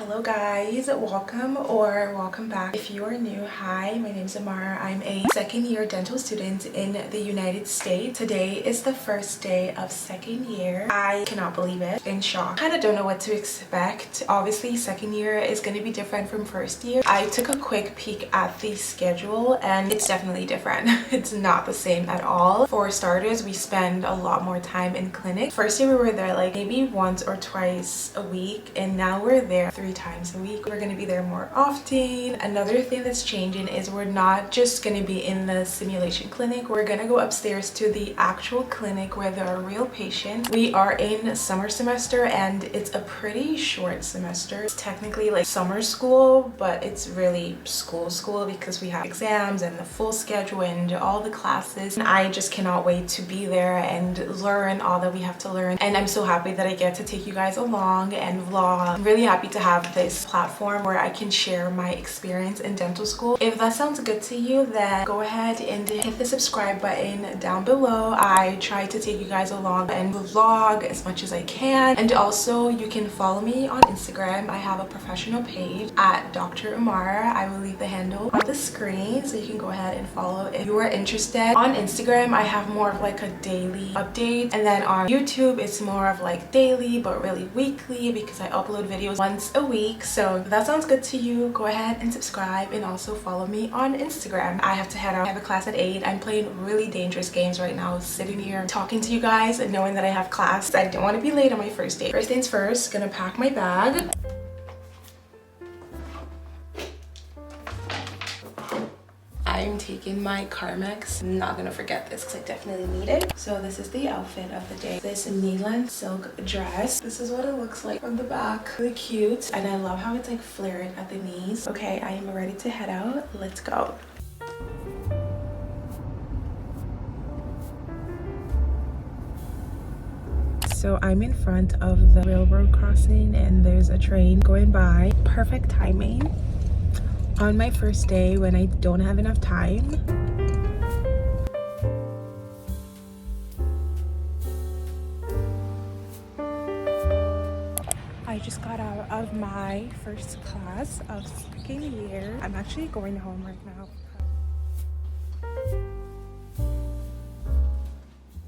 Hello guys, welcome back. If you are new, hi, my name is Amara. I'm a second-year dental student in the United States. Today is the first day of second year. I cannot believe it. In shock. Kind of don't know what to expect. Obviously, second year is going to be different from first year. I took a quick peek at the schedule and it's definitely different. It's not the same at all. For starters, we spend a lot more time in clinic. First year we were there like maybe once or twice a week, and now we're there 3 times a week. We're going to be there more often. Another thing that's changing is we're not just going to be in the simulation clinic. We're going to go upstairs to the actual clinic where there are real patients. We are in summer semester and it's a pretty short semester. It's technically like summer school, but it's really school because we have exams and the full schedule and all the classes. And I just cannot wait to be there and learn all that we have to learn. And I'm so happy that I get to take you guys along and vlog. I'm really happy to have this platform where I can share my experience in dental school. If that sounds good to you, then go ahead and hit the subscribe button down below. I try to take you guys along and vlog as much as I can. And also you can follow me on Instagram. I have a professional page at Dr. Amara. I will leave the handle on the screen so you can go ahead and follow if you are interested. On Instagram, I have more of like a daily update, and then on YouTube it's more of like daily but really weekly because I upload videos once a week. So if that sounds good to you, go ahead and subscribe and also follow me on Instagram. I have to head out. I have a class at 8. I'm playing really dangerous games right now, sitting here talking to you guys and knowing that I have class. I don't want to be late on my first day. First things first, gonna pack my bag. I'm taking my Carmex. I'm not gonna forget this because I definitely need it. So this is the outfit of the day. This knee-length silk dress. This is what it looks like from the back. Really cute. And I love how it's like flared at the knees. Okay, I am ready to head out. Let's go. So I'm in front of the railroad crossing and there's a train going by. Perfect timing on my first day when I don't have enough time. I just got out of my first class of second year. I'm actually going home right now.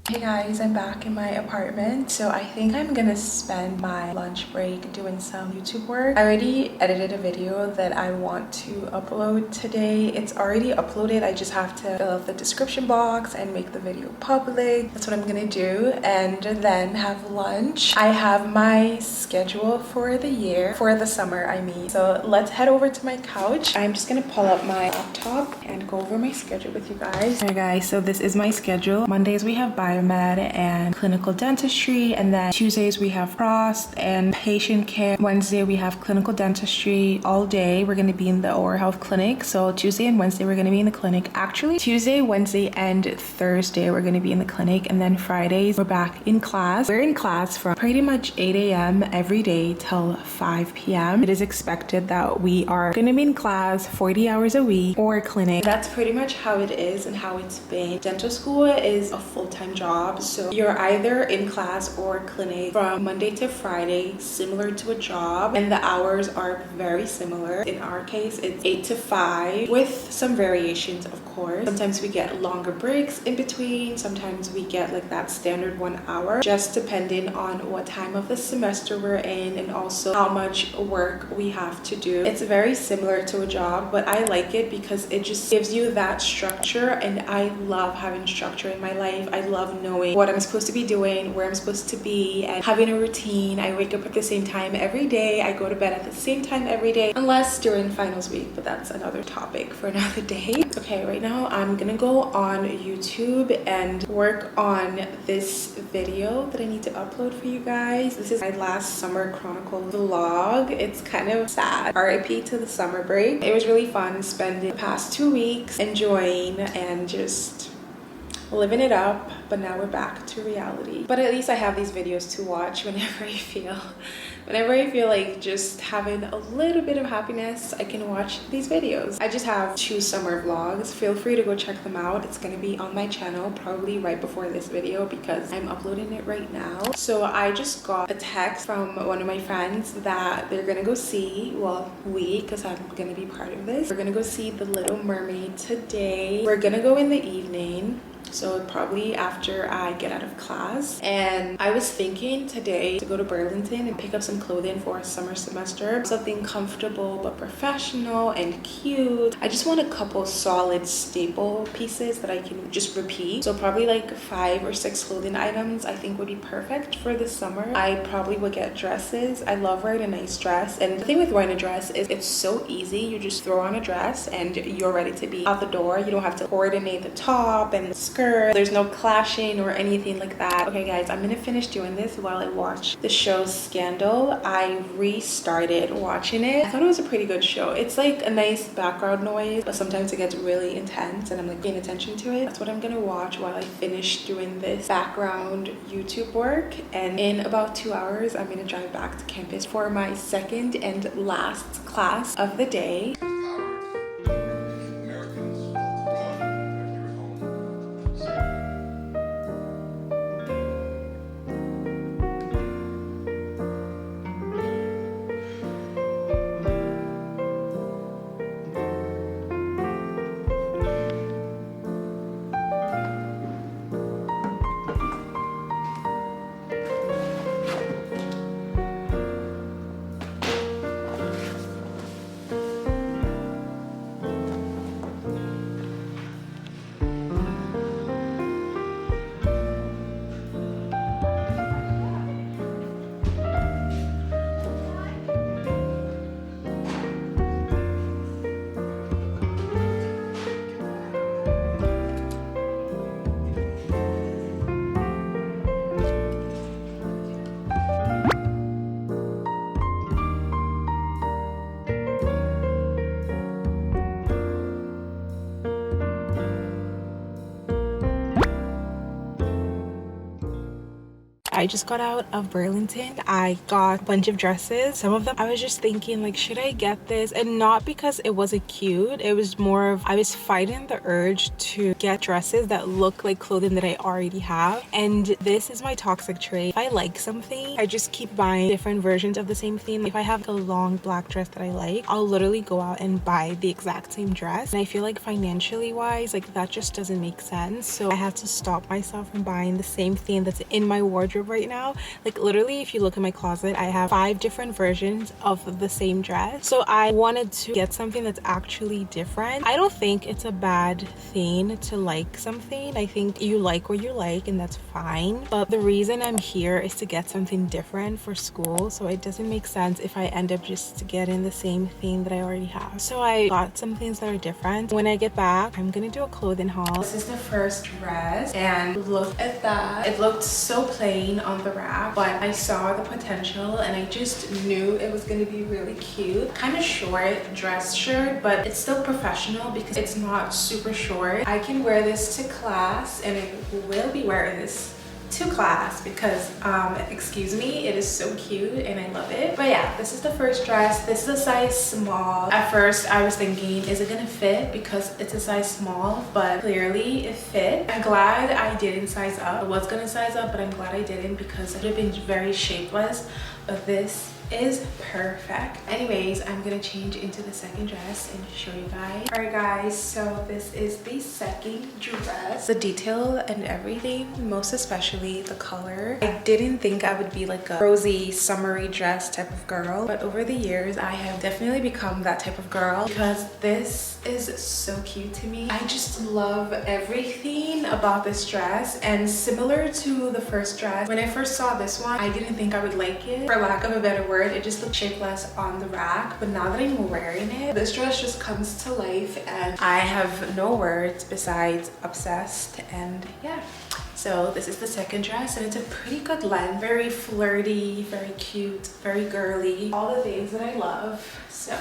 Hey guys, I'm back in my apartment. So I think I'm gonna spend my lunch break doing some YouTube work. I already edited a video that I want to upload today. It's already uploaded. I just have to fill out the description box and make the video public. That's what I'm gonna do, and then have lunch. I have my schedule for the year, for the summer I mean. So let's head over to my couch. I'm just gonna pull up my laptop and go over my schedule with you guys. Alright guys, so this is my schedule. Mondays we have biomed and clinical dentistry, and then Tuesdays we have frost and patient care. Wednesday we have clinical dentistry all day. We're going to be in the oral health clinic. So Tuesday and Wednesday we're going to be in the clinic. Actually Tuesday, Wednesday and Thursday we're going to be in the clinic, and then Fridays we're back in class. We're in class from pretty much 8 a.m. every day till 5 p.m. It is expected that we are going to be in class 40 hours a week or clinic. That's pretty much how it is and how it's been. Dental school is a full-time job. So you're either in class or clinic from Monday to Friday, similar to a job, and the hours are very similar. In our case, it's 8 to 5 with some variations, of course. Sometimes we get longer breaks in between. Sometimes we get like that standard 1 hour, just depending on what time of the semester we're in and also how much work we have to do. It's very similar to a job, but I like it because it just gives you that structure, and I love having structure in my life. I love knowing what I'm supposed to be doing, where I'm supposed to be, and having a routine. I wake up at the same time every day. I go to bed at the same time every day, unless during finals week, but that's another topic for another day. Okay, right now I'm gonna go on YouTube and work on this video that I need to upload for you guys. This is my last summer chronicle vlog. It's kind of sad. RIP to the summer break. It was really fun spending the past 2 weeks enjoying and just living it up, but now we're back to reality. But at least I have these videos to watch whenever I feel whenever I feel like just having a little bit of happiness, I can watch these videos. I just have 2 summer vlogs. Feel free to go check them out. It's gonna be on my channel probably right before this video because I'm uploading it right now. So I just got a text from one of my friends that they're gonna go see, well, because I'm gonna be part of this. We're gonna go see The Little Mermaid today. We're gonna go in the evening, so probably after I get out of class. And I was thinking today to go to Burlington and pick up some clothing for a summer semester, something comfortable but professional and cute. I just want a couple solid staple pieces that I can just repeat, so probably like 5 or 6 clothing items I think would be perfect for the summer. I probably would get dresses. I love wearing a nice dress, and the thing with wearing a dress is it's so easy. You just throw on a dress and you're ready to be out the door. You don't have to coordinate the top and the skirt. There's no clashing or anything like that. Okay guys, I'm gonna finish doing this while I watch the show Scandal. I restarted watching it. I thought it was a pretty good show. It's like a nice background noise, but sometimes it gets really intense and I'm like paying attention to it. That's what I'm gonna watch while I finish doing this background YouTube work. And in about 2 hours, I'm gonna drive back to campus for my second and last class of the day. I just got out of Burlington. I got a bunch of dresses. Some of them I was just thinking like, should I get this? And not because it wasn't cute. It was more of I was fighting the urge to get dresses that look like clothing that I already have. And this is my toxic trait. If I like something, I just keep buying different versions of the same thing. If I have a long black dress that I like, I'll literally go out and buy the exact same dress. And I feel like financially wise, like that just doesn't make sense. So I had to stop myself from buying the same thing that's in my wardrobe right now. Like literally, if you look in my closet, I have 5 different versions of the same dress. So I wanted to get something that's actually different. I don't think it's a bad thing to like something. I think you like what you like and that's fine. But the reason I'm here is to get something different for school. So it doesn't make sense if I end up just getting the same thing that I already have. So I got some things that are different. When I get back, I'm gonna do a clothing haul. This is the first dress and look at that. It looked so plain on the rack, but I saw the potential and I just knew it was going to be really cute. Kind of short dress shirt, but it's still professional because it's not super short. I can wear this to class and I will be wearing this to class because excuse me, it is so cute and I love it. But yeah, this is the first dress. This is a size small. At first I was thinking, is it gonna fit, because it's a size small, but clearly it fit. I'm glad I didn't size up. I was gonna size up, but I'm glad I didn't because it would have been very shapeless. But this is perfect. Anyways, I'm gonna change into the second dress and show you guys. All right guys, so this is the second dress. The detail and everything, most especially the color. I didn't think I would be like a rosy summery dress type of girl, but over the years I have definitely become that type of girl because this is so cute to me. I just love everything about this dress, and similar to the first dress, when I first saw this one, I didn't think I would like it. For lack of a better word, it just looked shapeless on the rack, but now that I'm wearing it, this dress just comes to life and I have no words besides obsessed. And yeah, so this is the second dress and it's a pretty good length, very flirty, very cute, very girly, all the things that I love. So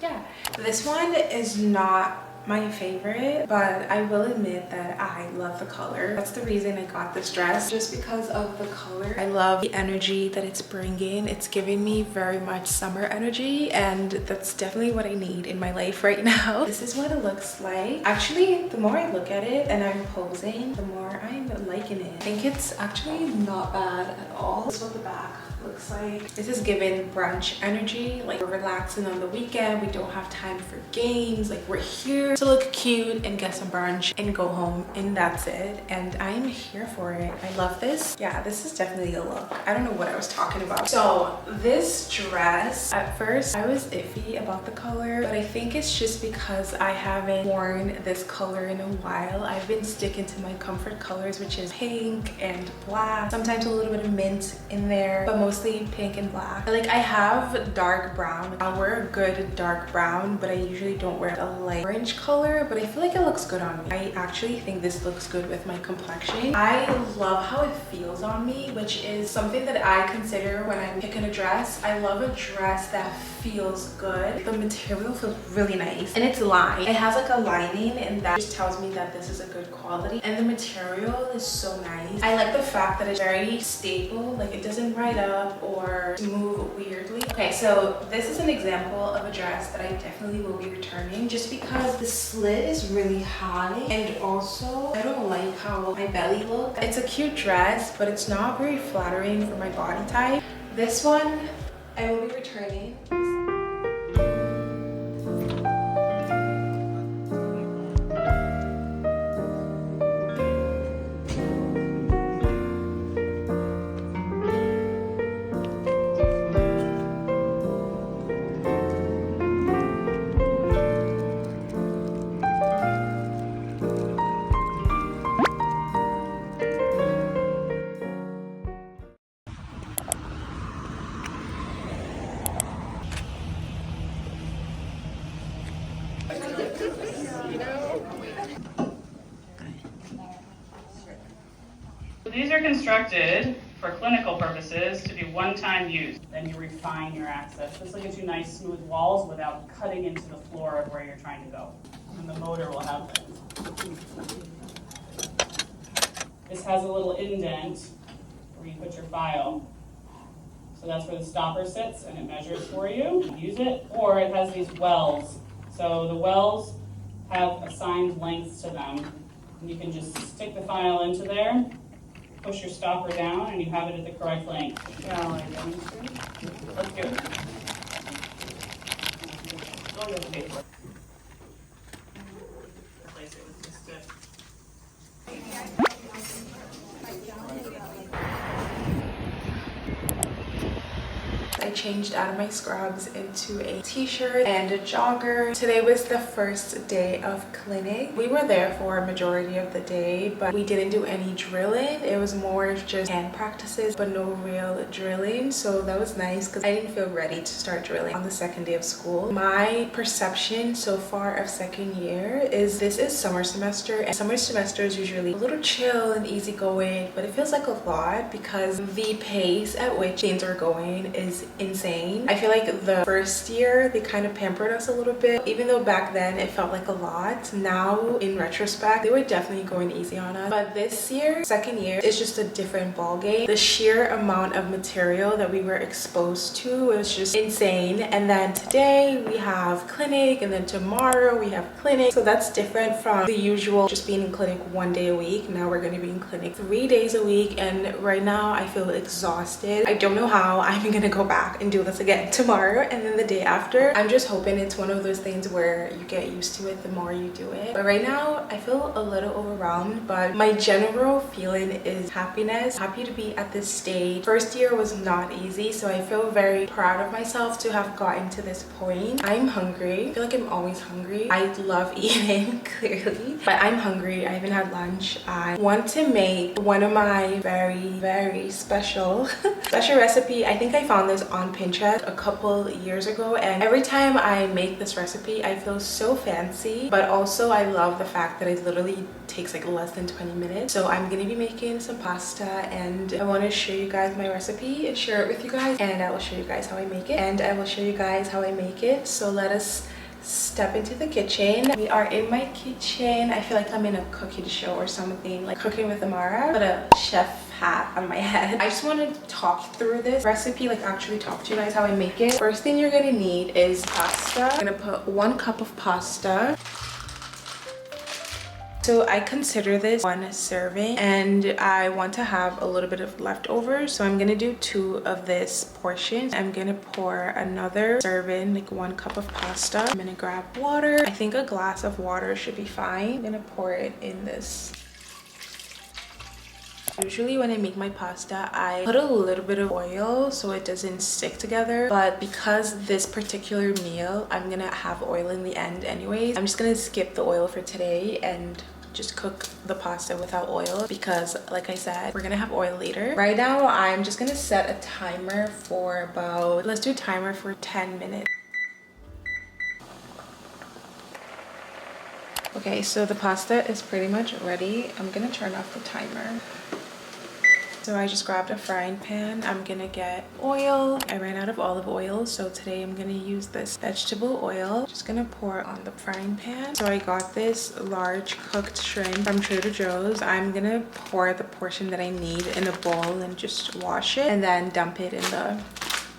yeah, this one is not my favorite, but I will admit that I love the color. That's the reason I got this dress, just because of the color. I love the energy that it's bringing. It's giving me very much summer energy, and that's definitely what I need in my life right now. This is what it looks like. Actually, the more I look at it and I'm posing, the more I'm liking it. I think it's actually not bad at all. This is what the back looks like. This is giving brunch energy, like we're relaxing on the weekend, we don't have time for games, like we're here to look cute and get some brunch and go home, and that's it. And I'm here for it. I love this. Yeah, this is definitely a look. I don't know what I was talking about. So this dress, at first I was iffy about the color, but I think it's just because I haven't worn this color in a while. I've been sticking to my comfort colors, which is pink and black, sometimes a little bit of mint in there, but mostly pink and black. Like I have dark brown. I'll wear a good dark brown, but I usually don't wear a light orange color, but I feel like it looks good on me. I actually think this looks good with my complexion. I love how it feels on me, which is something that I consider when I'm picking a dress. I love a dress that feels good. The material feels really nice, and it's lined. It has like a lining, and that just tells me that this is a good quality, and the material is so nice. I like the fact that it's very stable, like it doesn't ride up or move weirdly. Okay, so this is an example of a dress that I definitely will be returning, just because the slit is really high, and also I don't like how my belly looks. It's a cute dress, but it's not very flattering for my body type. This one I will be returning. These are constructed for clinical purposes to be one-time use. Then you refine your access. This will get you nice smooth walls without cutting into the floor of where you're trying to go. And the motor will have this has a little indent where you put your file. So that's where the stopper sits, and it measures for you. Use it. Or it has these wells. So the wells have assigned lengths to them. And you can just stick the file into there, push your stopper down, and you have it at the correct length. Shall I demonstrate? Let's do it. Go to the paper. Replace it with this stick. I changed out of my scrubs into a t-shirt and a jogger. Today was the first day of clinic. We were there for a majority of the day, but we didn't do any drilling. It was more just hand practices, but no real drilling. So that was nice because I didn't feel ready to start drilling on the second day of school. My perception so far of second year is this is summer semester, and summer semester is usually a little chill and easygoing, but it feels like a lot because the pace at which things are going is insane. I feel like the first year they kind of pampered us a little bit, even though back then it felt like a lot. Now in retrospect, they were definitely going easy on us, but this year, second year, is just a different ball game. The sheer amount of material that we were exposed to was just insane. And then today we have clinic, and then tomorrow we have clinic, so that's different from the usual just being in clinic one day a week. Now we're going to be in clinic 3 days a week, and right now I feel exhausted. I don't know how I'm gonna go back and do this again tomorrow and then the day after. I'm just hoping it's one of those things where you get used to it the more you do it. But right now I feel a little overwhelmed, but my general feeling is happiness. Happy to be at this stage. First year was not easy, so I feel very proud of myself to have gotten to this point. I'm hungry. I feel like I'm always hungry. I love eating clearly, but I'm hungry. I haven't had lunch. I want to make one of my very special recipe. I think I found this on Pinterest a couple years ago, and every time I make this recipe I feel so fancy, but also I love the fact that it literally takes like less than 20 minutes. So I'm gonna be making some pasta, and I want to show you guys my recipe and share it with you guys, and I will show you guys how I make it, and I will show you guys how I make it. So let us step into the kitchen. We are in my kitchen. I feel like I'm in a cooking show or something, like Cooking with Amara, but a chef hat on my head. I just want to talk through this recipe, like actually talk to you guys how I make it. First thing you're gonna need is pasta. I'm gonna put 1 cup of pasta. So I consider this 1 serving, and I want to have a little bit of leftovers, so I'm gonna do 2 of this portion. I'm gonna pour another serving, like 1 cup of pasta. I'm gonna grab water. I think a glass of water should be fine. I'm gonna pour it in this. Usually when I make my pasta, I put a little bit of oil so it doesn't stick together, but because this particular meal I'm gonna have oil in the end anyways, I'm just gonna skip the oil for today and just cook the pasta without oil, because like I said, we're gonna have oil later. Right now I'm just gonna set a timer for about, let's do a timer for 10 minutes. Okay, so the pasta is pretty much ready. I'm gonna turn off the timer. So I just grabbed a frying pan. I'm gonna get oil. I ran out of olive oil, so today I'm gonna use this vegetable oil. Just gonna pour on the frying pan. So I got this large cooked shrimp from Trader Joe's. I'm gonna pour the portion that I need in a bowl and just wash it and then dump it in the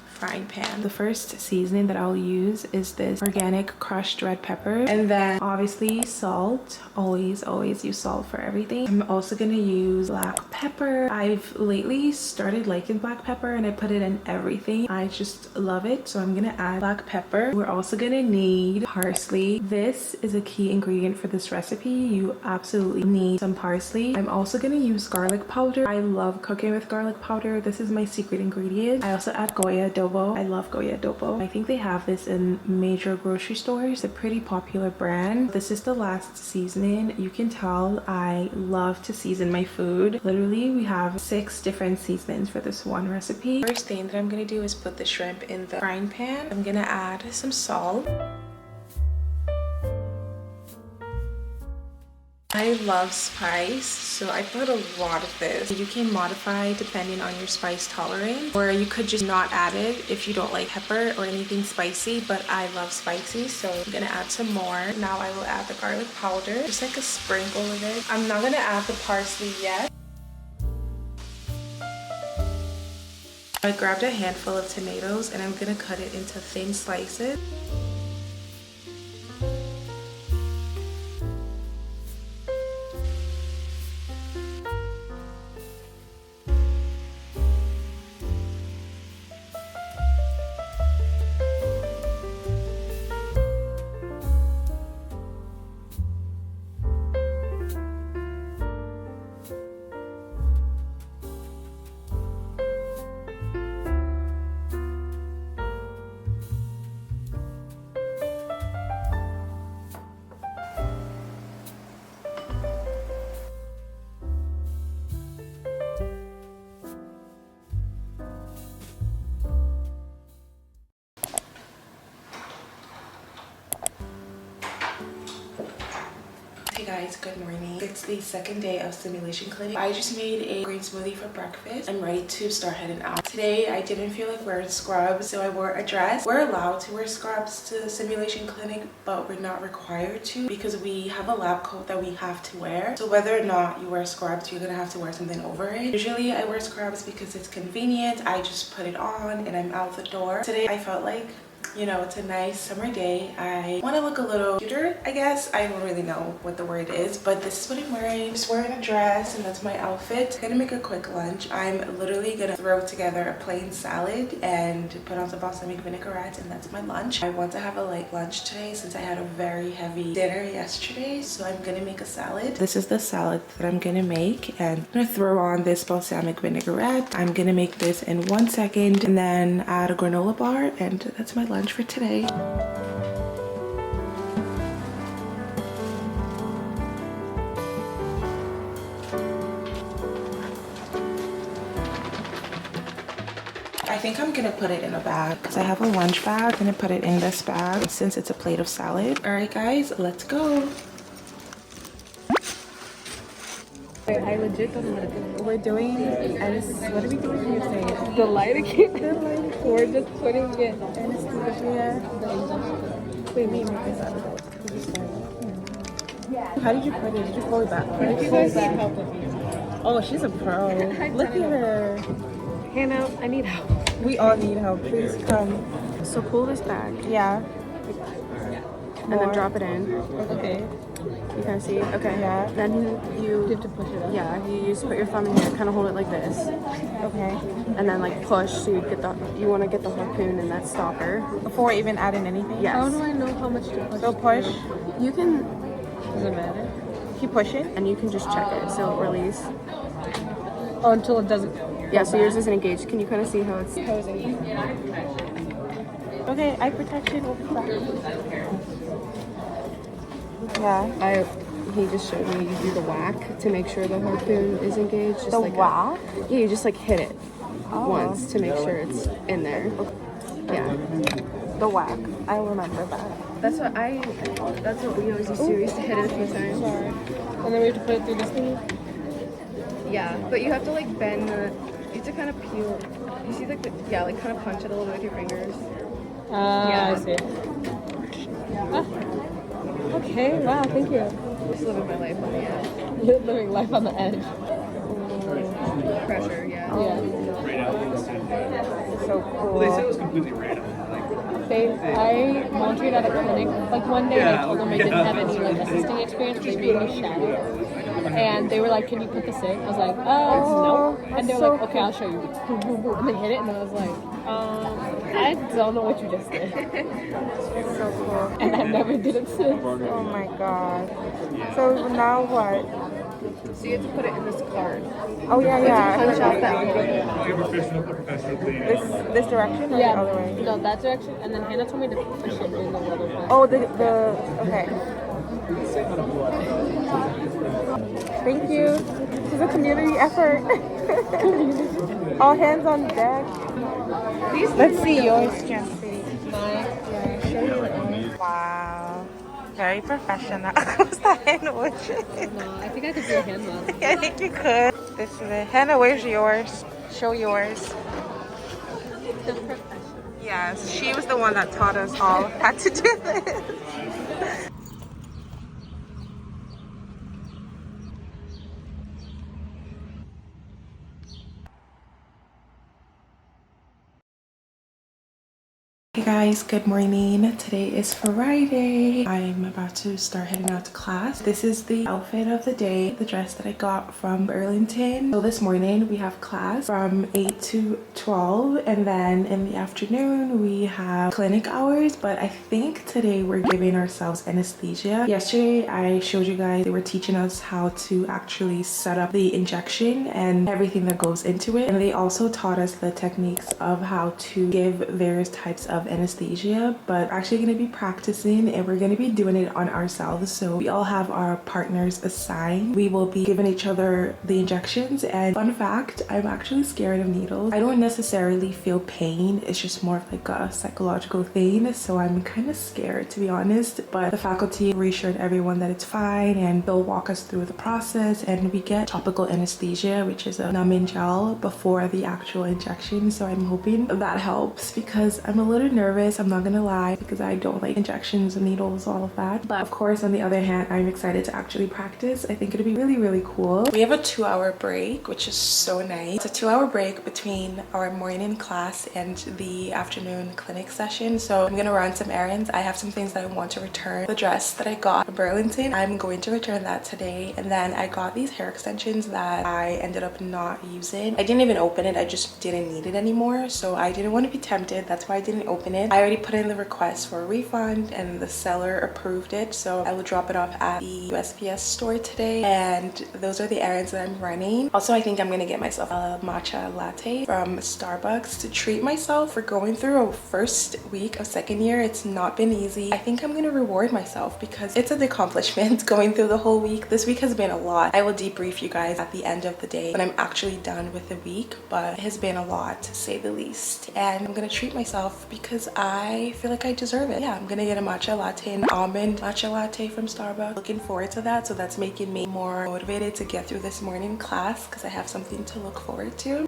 frying pan. The first seasoning that I'll use is this organic crushed red pepper, and then obviously salt. Always use salt for everything. I'm also gonna use black pepper. I've lately started liking black pepper and I put it in everything. I just love it, so I'm gonna add black pepper. We're also gonna need parsley. This is a key ingredient for this recipe. You absolutely need some parsley. I'm also gonna use garlic powder. I love cooking with garlic powder. This is my secret ingredient. I also add Goya adobo. I love Goya adobo. I think they have this in major grocery stores. It's a pretty popular brand. This is the last seasoning. You can tell I love to season my food. Literally, we have 6 different seasonings for this one recipe. First thing that I'm gonna do is put the shrimp in the frying pan. I'm gonna add some salt. I love spice, so I put a lot of this. You can modify depending on your spice tolerance, or you could just not add it if you don't like pepper or anything spicy, but I love spicy, so I'm gonna add some more. Now I will add the garlic powder, just like a sprinkle of it. I'm not gonna add the parsley yet. I grabbed a handful of tomatoes and I'm gonna cut it into thin slices. Hey guys, good morning. It's the second day of simulation clinic. I just made a green smoothie for breakfast. I'm ready to start heading out. Today I didn't feel like wearing scrubs, so I wore a dress. We're allowed to wear scrubs to the simulation clinic, but we're not required to because we have a lab coat that we have to wear. So whether or not you wear scrubs, you're gonna have to wear something over it. Usually I wear scrubs because it's convenient. I just put it on and I'm out the door. Today I felt like, you know, it's a nice summer day. I want to look a little cuter, I guess. I don't really know what the word is, but this is what I'm wearing. Just wearing a dress and that's my outfit. I'm gonna make a quick lunch. I'm literally gonna throw together a plain salad and put on some balsamic vinaigrette, and that's my lunch. I want to have a light lunch today since I had a very heavy dinner yesterday, so I'm gonna make a salad. This is the salad that I'm gonna make, and I'm gonna throw on this balsamic vinaigrette. I'm gonna make this in 1 second and then add a granola bar, and that's my lunch for today. I think I'm gonna put it in a bag because I have a lunch bag. I'm gonna put it in this bag since it's a plate of salad. All right guys, let's go. I legit don't know what to do. We're doing, what are we doing? You're saying The light again. the light. We're just putting it. Anesthesia. Wait, me and make this out of it. How did you put it? Did you pull it back? If you guys need help with these. Oh, she's a pro. Look at her. Hannah, I need help. We all need help. Please come. So pull this back Yeah. and then drop it in. Okay. You kind of see? Okay. Yeah. Then You you, have to push it up. yeah, you just put your thumb in here, kind of hold it like this, Okay. and then like push. So you want to get the harpoon in that stopper. Before even adding anything? Yes. How do I know how much to push? So push. You can, Does it matter? Keep pushing. and you can just check it. So release. Oh, until it doesn't. Yeah. So yours isn't engaged. Can you kind of see how it's posing? Okay, eye protection will be back. Yeah. He just showed me you do the whack to make sure the harpoon is engaged. Just The like whack? Yeah, you just like hit it Oh. once to make sure it's in there. Yeah. The whack. I remember that. That's what we always used to do. We used to hit it a few times. And then we have to put it through this thing. Yeah, but you have to like bend the. You have to kind of peel. You see like like kind of punch it a little bit with your fingers. Yeah. I see. Ah. Okay. Wow. Thank you. Just living my life on the edge. Living life on the edge. Pressure, yeah. Yeah. So Well, they said it cool. was completely random. Like, I volunteered at a clinic. Like one day I told them I didn't have any like assisting experience. They made me shadow. And they were like, "Can you put this in?" I was like, no." And they were like, "Okay, I'll show you." Boom, boom, boom. And they hit it, and I was like, I don't know what you just did. So cool. And I never did it since. Oh my god. So now what? So you have to put it in this card. Oh yeah, yeah. I Punch forgot out that. that. a professional cleaning. This direction or the other way? No, that direction. And then Hannah told me to push it in the other one. Oh, the okay. Thank you. This is a community effort. All hands on deck. Let's see yours, Jeffrey. Wow. Very professional. Was that hand washing? No, I think I could do a hand wash. I think you could. This is it. Hannah, where's yours? Show yours. Yes, she was the one that taught us all how to do this. Hey guys, good morning. Today is Friday. I'm about to start heading out to class. This is the outfit of the day, the dress that I got from Burlington. So this morning we have class from 8 to 12, and then in the afternoon we have clinic hours, but I think today we're giving ourselves anesthesia. Yesterday I showed you guys they were teaching us how to actually set up the injection and everything that goes into it, and they also taught us the techniques of how to give various types of anesthesia, but we're actually going to be practicing and we're going to be doing it on ourselves. So we all have our partners assigned. We will be giving each other the injections, and fun fact, I'm actually scared of needles. I don't necessarily feel pain, it's just more of like a psychological thing, so I'm kind of scared to be honest, but the faculty reassured everyone that it's fine and they'll walk us through the process, and we get topical anesthesia, which is a numbing gel before the actual injection. So I'm hoping that helps because I'm a little nervous, I'm not gonna lie, because I don't like injections and needles, all of that. But of course, on the other hand, I'm excited to actually practice. I think it'll be really, really cool. We have a 2-hour break, which is so nice. It's a 2-hour break between our morning class and the afternoon clinic session. So I'm gonna run some errands. I have some things that I want to return. The dress that I got from Burlington, I'm going to return that today. And then I got these hair extensions that I ended up not using. I didn't even open it, I just didn't need it anymore. So I didn't want to be tempted, that's why I didn't open it. I already put in the request for a refund and the seller approved it, so I will drop it off at the USPS store today. And those are the errands that I'm running. Also, I think I'm gonna get myself a matcha latte from Starbucks to treat myself for going through a first week of second year. It's not been easy. I think I'm gonna reward myself because it's an accomplishment going through the whole week. This week has been a lot. I will debrief you guys at the end of the day when I'm actually done with the week, but it has been a lot to say the least. And I'm gonna treat myself because I feel like I deserve it. Yeah, I'm gonna get a matcha latte, an almond matcha latte from Starbucks. Looking forward to that, so that's making me more motivated to get through this morning class because I have something to look forward to.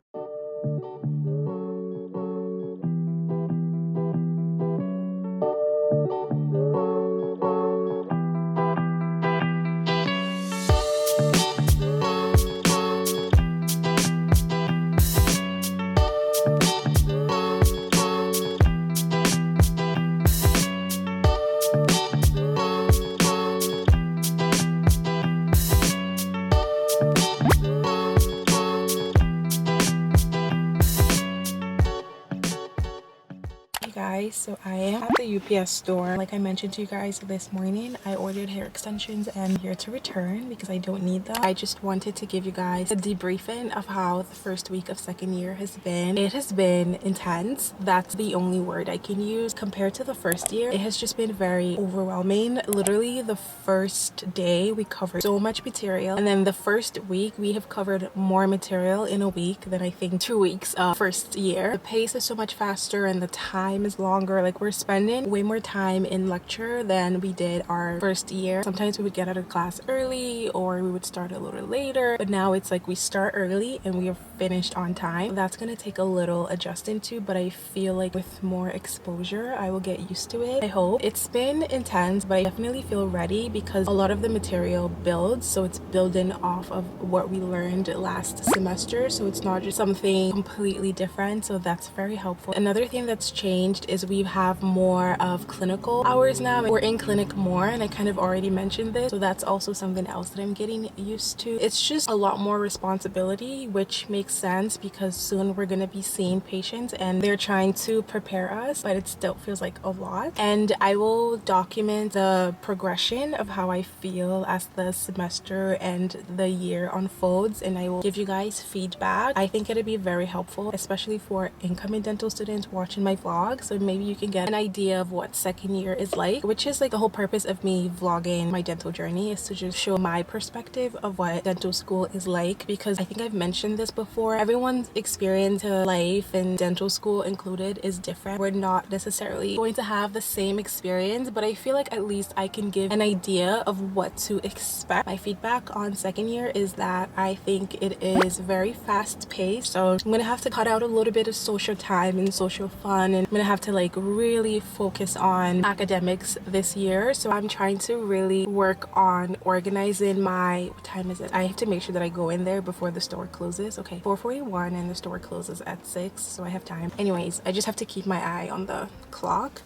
am at the UPS store. Like I mentioned to you guys this morning, I ordered hair extensions and here to return because I don't need them. I just wanted to give you guys a debriefing of how the first week of second year has been. It has been intense. That's the only word I can use. Compared to the first year, it has just been very overwhelming. Literally the first day we covered so much material, and then the first week we have covered more material in a week than I think 2 weeks of first year. The pace is so much faster and the time is longer. Like we're spending way more time in lecture than we did our first year. Sometimes we would get out of class early or we would start a little later, but now it's like we start early and we are finished on time. That's gonna take a little adjusting to, but I feel like with more exposure I will get used to it. I hope. It's been intense, but I definitely feel ready because a lot of the material builds, so it's building off of what we learned last semester, so it's not just something completely different, so that's very helpful. Another thing that's changed is we have more of clinical hours now. We're in clinic more, and I kind of already mentioned this, so that's also something else that I'm getting used to. It's just a lot more responsibility, which makes sense because soon we're going to be seeing patients and they're trying to prepare us, but it still feels like a lot. And I will document the progression of how I feel as the semester and the year unfolds, and I will give you guys feedback. I think it'll be very helpful, especially for incoming dental students watching my vlog, so maybe you can get an idea of what second year is like, which is like the whole purpose of me vlogging my dental journey, is to just show my perspective of what dental school is like, because I think I've mentioned this before, everyone's experience to life and dental school included is different. We're not necessarily going to have the same experience, but I feel like at least I can give an idea of what to expect. My feedback on second year is that I think it is very fast paced, so I'm gonna have to cut out a little bit of social time and social fun, and I'm gonna have to like really focus on academics this year. So I'm trying to really work on organizing my, what time is it? I have to make sure that I go in there before the store closes. Okay, 4:41 and the store closes at 6, so I have time. Anyways, I just have to keep my eye on the clock.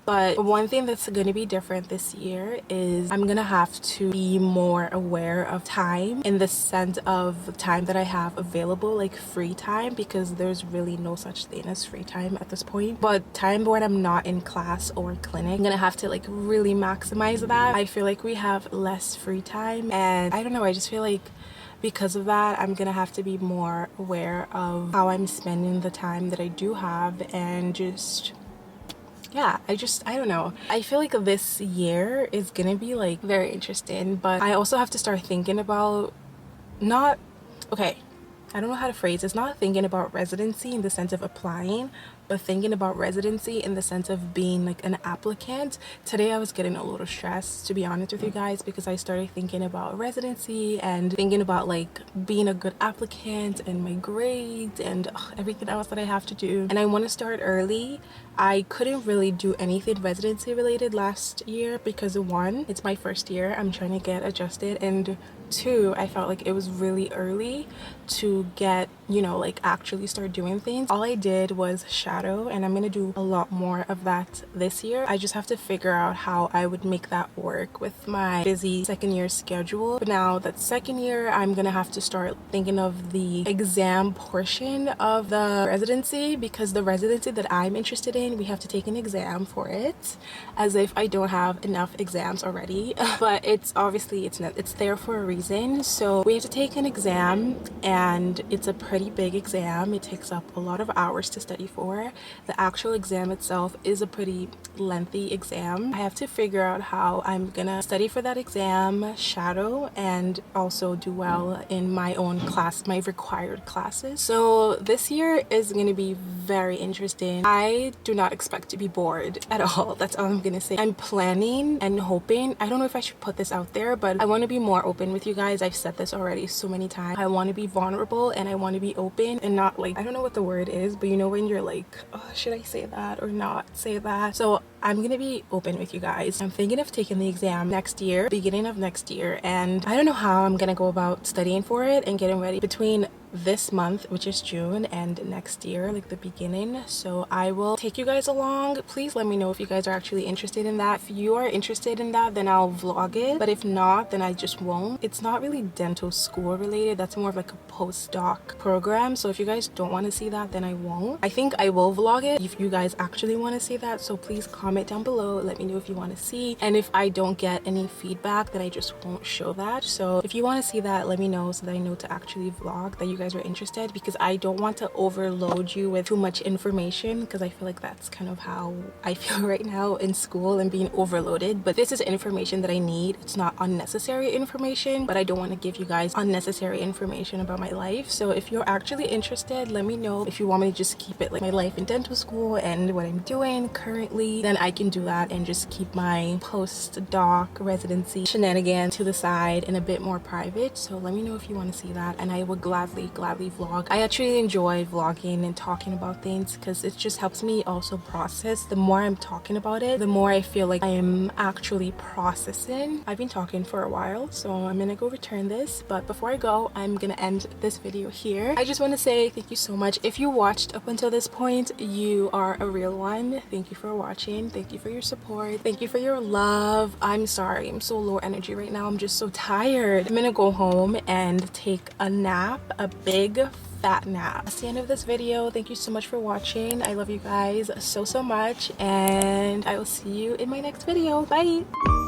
But one thing that's going to be different this year is I'm going to have to be more aware of time, in the sense of time that I have available, like free time, because there's really no such thing as free time at this point. But time when I'm not in class or clinic, I'm going to have to like really maximize that. I feel like we have less free time, and I don't know, I just feel like because of that, I'm gonna have to be more aware of how I'm spending the time that I do have, and just yeah, I don't know. I feel like this year is gonna be like very interesting, but I also have to start thinking about I don't know how to phrase it. It's not thinking about residency in the sense of applying, but thinking about residency in the sense of being like an applicant. Today I was getting a little stressed, to be honest with you guys, because I started thinking about residency and thinking about like being a good applicant and my grades and everything else that I have to do. And I want to start early. I couldn't really do anything residency related last year because 1, it's my first year, I'm trying to get adjusted, and 2, I felt like it was really early to get, you know, like actually start doing things. All I did was shadow, and I'm gonna do a lot more of that this year. I just have to figure out how I would make that work with my busy second year schedule. But now that second year, I'm gonna have to start thinking of the exam portion of the residency, because the residency that I'm interested in, we have to take an exam for it, as if I don't have enough exams already. But it's obviously it's there for a reason. So we have to take an exam, and it's a pretty big exam. It takes up a lot of hours to study for. The actual exam itself is a pretty lengthy exam. I have to figure out how I'm gonna study for that exam, shadow, and also do well in my own class, my required classes. So this year is gonna be very interesting. I do not expect to be bored at all. That's all I'm gonna say. I'm planning and hoping, I don't know if I should put this out there, but I want to be more open with you guys. I've said this already so many times. I want to be vulnerable and I want to be open and not like, I don't know what the word is, but you know when you're like, oh, should I say that or not say that? So I'm gonna be open with you guys. I'm thinking of taking the exam next year, beginning of next year, and I don't know how I'm gonna go about studying for it and getting ready. Between this month, which is June, and next year, like the beginning. So I will take you guys along. Please let me know if you guys are actually interested in that. If you are interested in that, then I'll vlog it, but if not, then I just won't. It's not really dental school related. That's more of like a postdoc program. So if you guys don't want to see that, then I won't. I think I will vlog it if you guys actually want to see that. So please comment down below, let me know if you want to see, and if I don't get any feedback, then I just won't show that. So if you want to see that, let me know so that I know to actually vlog that you guys are interested, because I don't want to overload you with too much information, because I feel like that's kind of how I feel right now in school and being overloaded. But this is information that I need. It's not unnecessary information, but I don't want to give you guys unnecessary information about my life. So if you're actually interested, let me know. If you want me to just keep it like my life in dental school and what I'm doing currently, then I can do that and just keep my postdoc residency shenanigans to the side and a bit more private. So let me know if you want to see that, and I would gladly vlog. I actually enjoy vlogging and talking about things because it just helps me also process. The more I'm talking about it, the more I feel like I am actually processing. I've been talking for a while, so I'm gonna go return this, but before I go, I'm gonna end this video here. I just want to say thank you so much. If you watched up until this point, you are a real one. Thank you for watching. Thank you for your support. Thank you for your love. I'm sorry, I'm so low energy right now. I'm just so tired. I'm gonna go home and take a nap, a big fat nap. That's the end of this video. Thank you so much for watching. I love you guys so much, and I will see you in my next video. Bye.